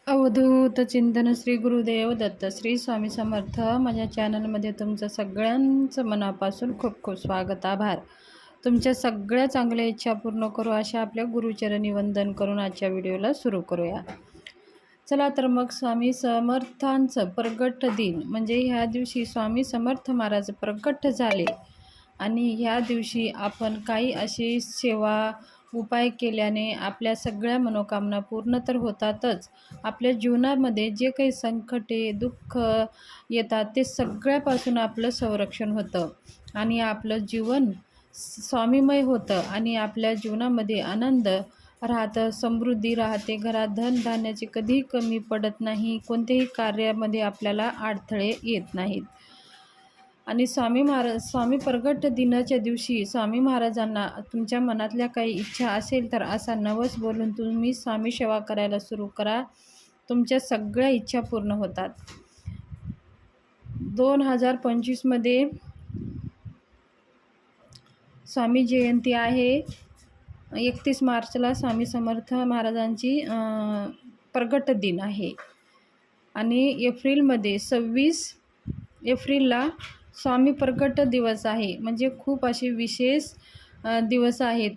अवधूत चिंतन श्री गुरुदेव दत्त श्री स्वामी समर्थ. माझ्या चॅनलमध्ये तुमचं सगळ्यांचं मनापासून खूप खूप स्वागत. आभार. तुमच्या सगळ्या चांगल्या इच्छा पूर्ण करू अशा आपल्या गुरुचरणी वंदन करून आजच्या व्हिडिओला सुरू करूया. चला तर मग स्वामी समर्थांचं प्रगट दिन म्हणजे ह्या दिवशी स्वामी समर्थ महाराज प्रगट झाले आणि ह्या दिवशी आपण काही अशी सेवा उपाय केल्याने आपल्या सगळ्या मनोकामना पूर्ण तर होतातच, आपल्या जीवनामध्ये जे काही संकटे दुःख येतात ते सगळ्यापासून आपलं संरक्षण होतं आणि आपलं जीवन स्वामीमय होतं आणि आपल्या जीवनामध्ये आनंद राहतं, समृद्धी राहते, घरात धनधान्याची कधीही कमी पडत नाही, कोणत्याही कार्यामध्ये आपल्याला अडथळे येत नाहीत. आणि स्वामी प्रगट दिनाच्या दिवशी स्वामी महाराजांना तुमच्या मनातल्या काही इच्छा असेल तर असा नवस बोलून तुम्ही स्वामी सेवा करायला सुरू करा. तुमच्या सगळ्या इच्छा पूर्ण होतात. 2025मध्ये स्वामी जयंती आहे. 31 मार्चला स्वामी समर्थ महाराजांची प्रगट दिन आहे आणि एप्रिलमध्ये 26 एप्रिलला स्वामी प्रगट दिवस आहे. म्हणजे खूप असे विशेष दिवस आहेत.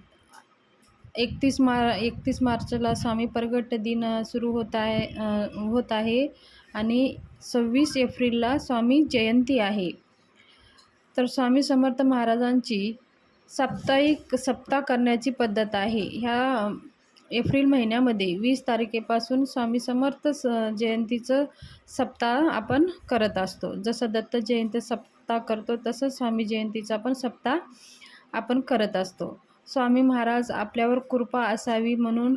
31 मार्चला स्वामी प्रगट दिन सुरू होत आहे आणि 26 एप्रिलला स्वामी जयंती आहे. तर स्वामी समर्थ महाराजांची सप्ताह करण्याची पद्धत आहे. ह्या एप्रिल महिन्यामध्ये 20 तारखेपासून स्वामी समर्थ जयंतीचं सप्ताह आपण करत असतो. जसं दत्त जयंती सप्ताह करतो तसं स्वामी जयंतीचा पण सप्ताह आपण करत असतो. स्वामी महाराज आपल्यावर कृपा असावी म्हणून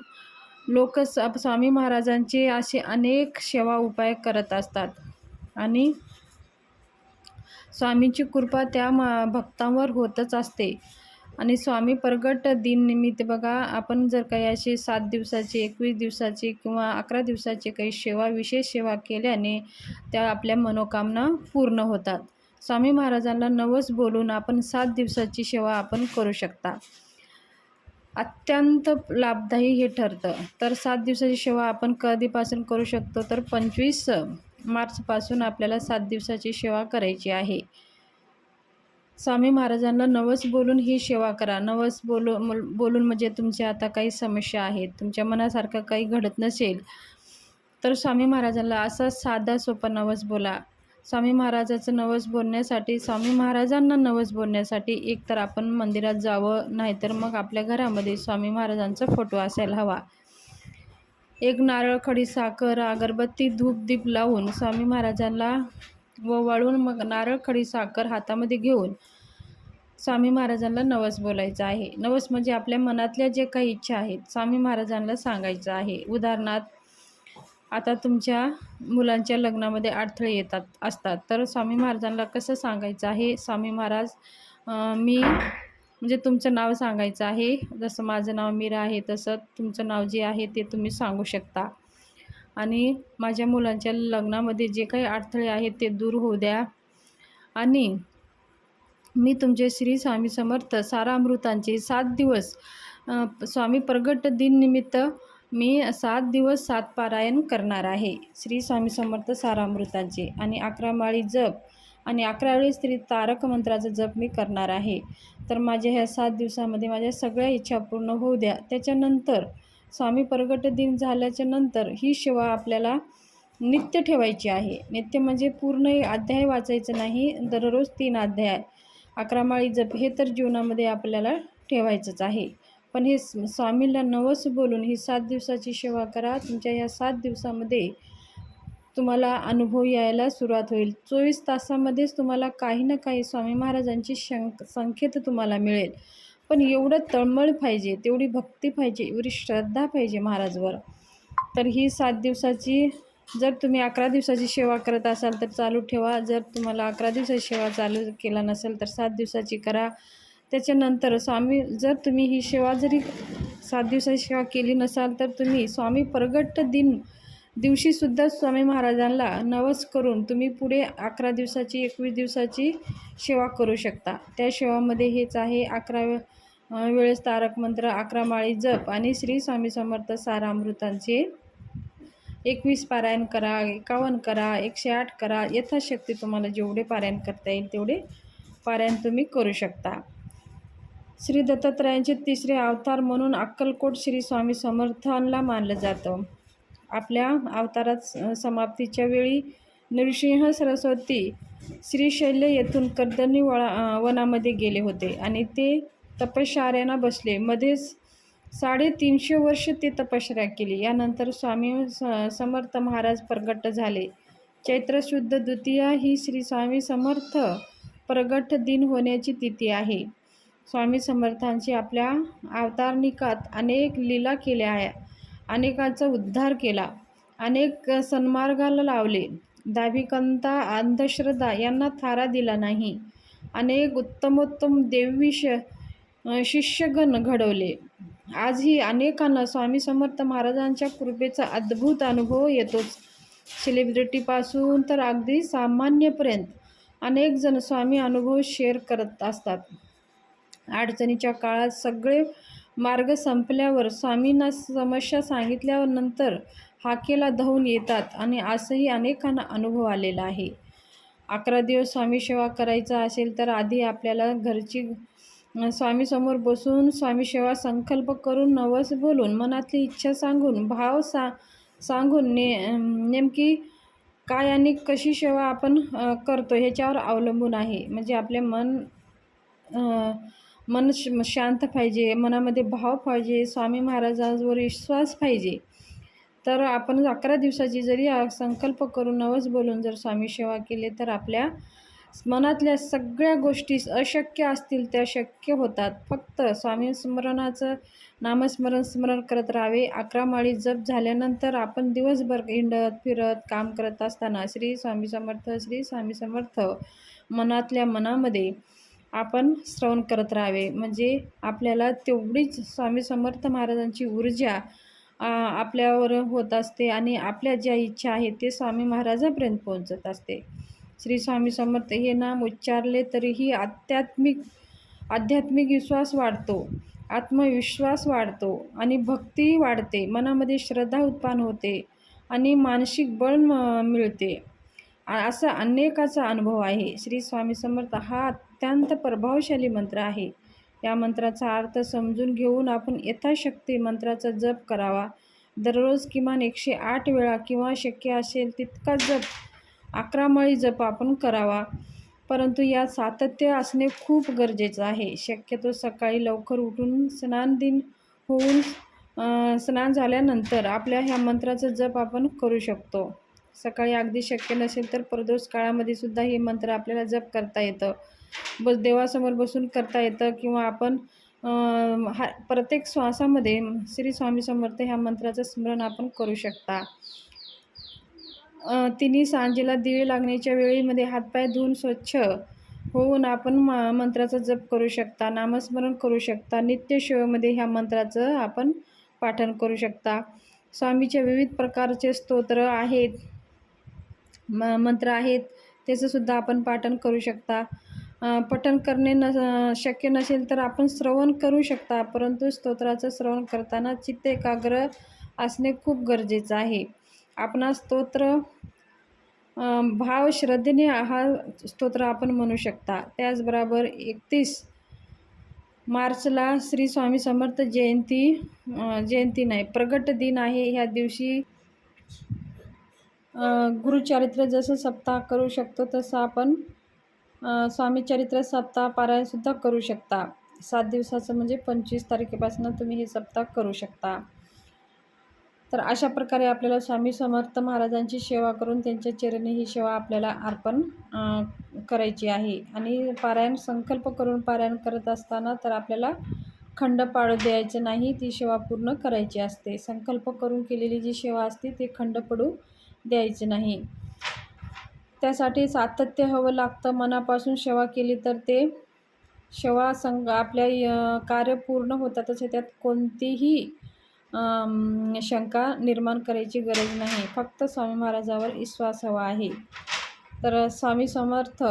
लोक स्वामी महाराजांचे असे अनेक सेवा उपाय करत असतात आणि स्वामींची कृपा त्या भक्तांवर होतच असते. आणि स्वामी प्रगट दिन निमित्त बघा, आपण जर काही असे 7 दिवसाचे 21 दिवसाचे किंवा 11 दिवसाचे काही विशेष सेवा केल्याने त्या आपल्या मनोकामना पूर्ण होतात. स्वामी महाराजांना नवस बोलून आपण 7 दिवसाची सेवा आपण करू शकता. अत्यंत लाभदायी हे ठरतं. तर 7 दिवसाची सेवा आपण कधीपासून करू शकतो तर 25 मार्चपासून आपल्याला 7 दिवसाची सेवा करायची आहे. स्वामी महाराजांना नवस बोलून ही सेवा करा. नवस बोलून म्हणजे तुमच्या आता काही समस्या आहेत, तुमच्या मनासारखं काही घडत नसेल तर स्वामी महाराजांना असा साधा सोपा नवस बोला. स्वामी महाराजांचं नवस बोलण्यासाठी स्वामी महाराजांना नवस बोलण्यासाठी एक तर आपण मंदिरात जावं, नाहीतर मग आपल्या घरामध्ये स्वामी महाराजांचा फोटो असायला हवा. एक नारळ, खडी साखर, अगरबत्ती, धूप दीप लावून स्वामी महाराजांना ओवाळून मग नारळ, खडी साखर हातामध्ये घेऊन स्वामी महाराजांना नवस बोलायचा आहे. नवस म्हणजे आपल्या मनातल्या जे काही इच्छा आहेत स्वामी महाराजांना सांगायचं आहे. उदाहरणार्थ आता तुमच्या मुलांच्या लग्नामध्ये अडथळे असतात तर स्वामी महाराजांना कसं सांगायचं आहे, स्वामी महाराज मी म्हणजे तुमचं नाव सांगायचं आहे. जसं माझं नाव मीरा आहे तसं तुमचं नाव जे आहे ते तुम्ही सांगू शकता. आणि माझ्या मुलांच्या लग्नामध्ये जे काही अडथळे आहेत ते दूर होऊ द्या आणि मी तुमचे श्री स्वामी समर्थ सारामृतांचे 7 दिवस स्वामी प्रगट दिन निमित्त मी 7 दिवस 7 पारायण करणार आहे श्री स्वामी समर्थ सारामृतांचे आणि 11 माळी जप आणि 11 वेळेस श्री तारक मंत्राचा जप मी करणार आहे. तर माझ्या ह्या 7 दिवसामध्ये माझ्या सगळ्या इच्छा पूर्ण होऊ द्या. त्याच्यानंतर स्वामी प्रगट दिन झाल्याच्या नंतर ही सेवा आपल्याला नित्य ठेवायची आहे. नित्य म्हणजे पूर्ण अध्याय वाचायचं नाही, दररोज 3 अध्याय, 11 माळी जप हे तर जीवनामध्ये आपल्याला ठेवायचंच आहे. पण हे स्वामींना नवस बोलून ही 7 दिवसाची सेवा करा. तुमच्या या 7 दिवसामध्ये तुम्हाला अनुभव यायला सुरुवात होईल. 24 तासामध्येच तुम्हाला काही ना काही स्वामी महाराजांची संकेत तुम्हाला मिळेल. पण एवढं तळमळ पाहिजे, तेवढी भक्ती पाहिजे, एवढी श्रद्धा पाहिजे महाराजवर. तर ही 7 दिवसाची जर तुम्ही 11 दिवसाची सेवा करत असाल तर चालू ठेवा. जर तुम्हाला 11 दिवसाची सेवा चालू केला नसेल तर 7 दिवसाची करा. त्याच्यानंतर जर तुम्ही ही सेवा जरी 7 दिवसाची सेवा केली नसाल तर तुम्ही स्वामी प्रगट दिवशीसुद्धा स्वामी महाराजांना नवस करून तुम्ही पुढे 11 दिवसाची 21 दिवसाची सेवा करू शकता. त्या सेवामध्ये हेच आहे, 11 वेळेस तारक मंत्र, 11 माळी जप आणि श्री स्वामी समर्थ सारामृतांचे 21 पारायण करा, 51 करा, 108 करा. यथाशक्ती तुम्हाला जेवढे पारायण करता येईल तेवढे पारायण तुम्ही करू शकता. श्री दत्तात्रयांचे तिसरे अवतार म्हणून अक्कलकोट श्री स्वामी समर्थांना मानलं जातं. आपल्या अवतारात समाप्तीच्या वेळी नृसिंह सरस्वती श्रीशैल्य येथून कर्दनी वनामध्ये गेले होते आणि ते तपश्चर्याला बसले. मध्येच 350 वर्ष ते तपश्चर्या केली. यानंतर स्वामी समर्थ महाराज प्रगट झाले. चैत्र शुद्ध द्वितीया ही श्री स्वामी समर्थ प्रगट दिन होण्याची तिथी आहे. स्वामी समर्थांची आपल्या अवतारनिकात अनेक लीला केल्या आहे. अनेकांचा उद्धार केला, अनेक सन्मार्गाला लावले. दाभिकंता अंधश्रद्धा यांना थारा दिला नाही. अनेक उत्तमोत्तम देवी शिष्यगण घडवले. आजही अनेकांना स्वामी समर्थ महाराजांच्या कृपेचा अद्भुत अनुभव येतोच. सेलिब्रिटीपासून तर अगदी सामान्यपर्यंत अनेक जण स्वामी अनुभव शेअर करत असतात. अडचणीच्या काळात सगळे मार्ग संपल्यावर स्वामींना समस्या सांगितल्यानंतर हाकेला धावून येतात आणि असंही अनेकांना अनुभव आलेला आहे. 11 दिवस स्वामी सेवा करायचा असेल तर आधी आपल्याला घरची स्वामीसमोर बसून स्वामी सेवा संकल्प करून नवस बोलून मनातली इच्छा सांगून भाव सांगून नेमकी काय आणि कशी सेवा आपण करतो ह्याच्यावर अवलंबून आहे. म्हणजे आपले मन शांत पाहिजे, मनामध्ये भाव पाहिजे, स्वामी महाराजांवर विश्वास पाहिजे. तर आपण 11 दिवसाची जरी संकल्प करून नवस बोलून जर स्वामी सेवा केली तर आपल्या मनातल्या सगळ्या गोष्टी अशक्य असतील त्या शक्य होतात. फक्त स्वामी स्मरणाचं स्मरण करत राहावे. 11 माळी जप झाल्यानंतर आपण दिवसभर हिंडत फिरत काम करत असताना श्री स्वामी समर्थ, श्री स्वामी समर्थ मनातल्या मनामध्ये आपण श्रवण करत राहावे. म्हणजे आपल्याला तेवढीच स्वामी समर्थ महाराजांची ऊर्जा आपल्यावर होत असते आणि आपल्या ज्या इच्छा आहेत ते स्वामी महाराजांपर्यंत पोहोचत असते. श्री स्वामी समर्थ हे नाम उच्चारले तरीही आध्यात्मिक विश्वास वाढतो, आत्मविश्वास वाढतो आणि भक्ती वाढते. मनामध्ये श्रद्धा उत्पन्न होते आणि मानसिक बळ मिळते. असा अनेकाचा अनुभव आहे. श्री स्वामी समर्थ हा अत्यंत प्रभावशाली मंत्र आहे. या मंत्राचा अर्थ समजून घेऊन आपण यथाशक्ती मंत्राचा जप करावा. दररोज किमान 108 वेळा किंवा शक्य असेल तितका जप 11 माळी जप आपण करावा. परंतु यात सातत्य असणे खूप गरजेचं आहे. शक्यतो सकाळी लवकर उठून स्नान झाल्यानंतर आपल्या ह्या मंत्राचा जप आपण करू शकतो. सकाळी अगदी शक्य नसेल तर प्रदोष काळामध्ये सुद्धा हे मंत्र आपल्याला जप करता येतं. देवासमोर बसून करता येतं किंवा आपण प्रत्येक श्वासामध्ये श्री स्वामी समर्थ ह्या मंत्राचं स्मरण आपण करू शकता. तिन्ही सांजेला दिवे लागण्याच्या वेळेमध्ये हातपाय धुवून स्वच्छ होऊन आपण मंत्राचा जप करू शकता, नामस्मरण करू शकता. नित्यसेवेमध्ये ह्या मंत्राचं आपण पाठन करू शकता. स्वामीच्या विविध प्रकारचे स्तोत्र आहेत, मंत्र आहेत, त्याचंसुद्धा आपण पाठन करू शकता. पठण करणे शक्य नसेल तर आपण श्रवण करू शकता. परंतु स्तोत्राचं श्रवण करताना चित्त एकाग्र असणे खूप गरजेचं आहे. आपणास स्तोत्र भाव श्रद्धेने हा स्तोत्र आपण म्हणू शकता. त्याचबरोबर 31 मार्चला श्री स्वामी समर्थ जयंती नाही, प्रगट दिन आहे. ह्या दिवशी गुरुचरित्र जसं सप्ताह करू शकतो तसं आपण स्वामीचरित्र सप्ताह पारायणसुद्धा करू शकता. 7 दिवसाचं म्हणजे 25 तारखेपासून तुम्ही हे सप्ताह करू शकता. तर अशा प्रकारे आपल्याला स्वामी समर्थ महाराजांची सेवा करून त्यांच्या चरणी ही सेवा आपल्याला अर्पण करायची आहे. आणि पारायण संकल्प करून पारायण करत असताना तर आपल्याला खंड पाडू द्यायचं नाही, ती सेवा पूर्ण करायची असते. संकल्प करून केलेली जी सेवा असते ते खंड पडू द्यायचे नाही. त्यासाठी सातत्य हवं लागतं. मनापासून सेवा केली तर ते सेवा आपल्या कार्य पूर्ण होतातच. त्यात कोणतीही शंका निर्माण करायची गरज नाही. फक्त स्वामी महाराजांवर विश्वास हवा आहे. तर स्वामी समर्थ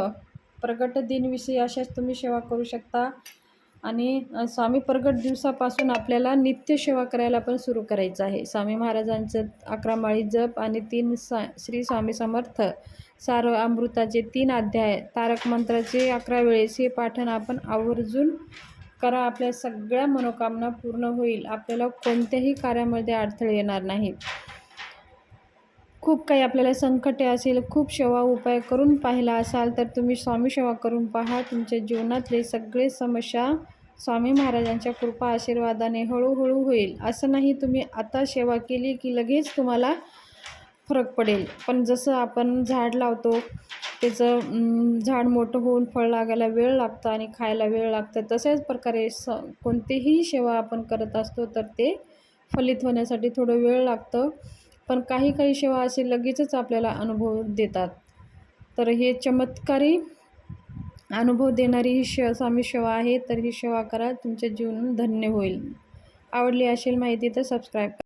प्रगट दिनविषयी अशाच तुम्ही सेवा करू शकता. आणि स्वामी प्रगट दिवसापासून आपल्याला नित्यसेवा करायला पण सुरू करायचं आहे. स्वामी महाराजांचं 11 माळी जप आणि 3 श्री स्वामी समर्थ सार अमृताचे 3 अध्याय, तारक मंत्राचे 11 वेळेस हे पाठन आपण आवर्जून करा. आपल्या सगळ्या मनोकामना पूर्ण होईल. आपल्याला कोणत्याही कार्यामध्ये अडथळे येणार नाहीत. खूप काही आपल्याला संकटे असेल, खूप सेवा उपाय करून पाहिला असाल तर तुम्ही स्वामी सेवा करून पहा. तुमच्या जीवनातले सगळे समस्या स्वामी महाराजांच्या कृपा आशीर्वादाने हळूहळू होईल. असं नाही तुम्ही आता सेवा केली की लगेच तुम्हाला फरक पडेल. पण जसं आपण झाड लावतो, त्याचं झाड मोठं होऊन फळ लागायला वेळ लागतं आणि खायला वेळ लागतं, तशाच प्रकारे कोणतीही सेवा आपण करत असतो तर ते फलित होण्यासाठी थोडं वेळ लागतं. पण काही काही सेवा असे लगेचच आपल्याला अनुभव देतात. तर हे चमत्कारी अनुभव देणारी ही स्वामी सेवा आहे. तर ही सेवा करा, तुमचे जीवन धन्य होईल. आवडली असेल माहिती तर सबस्क्राईब करा.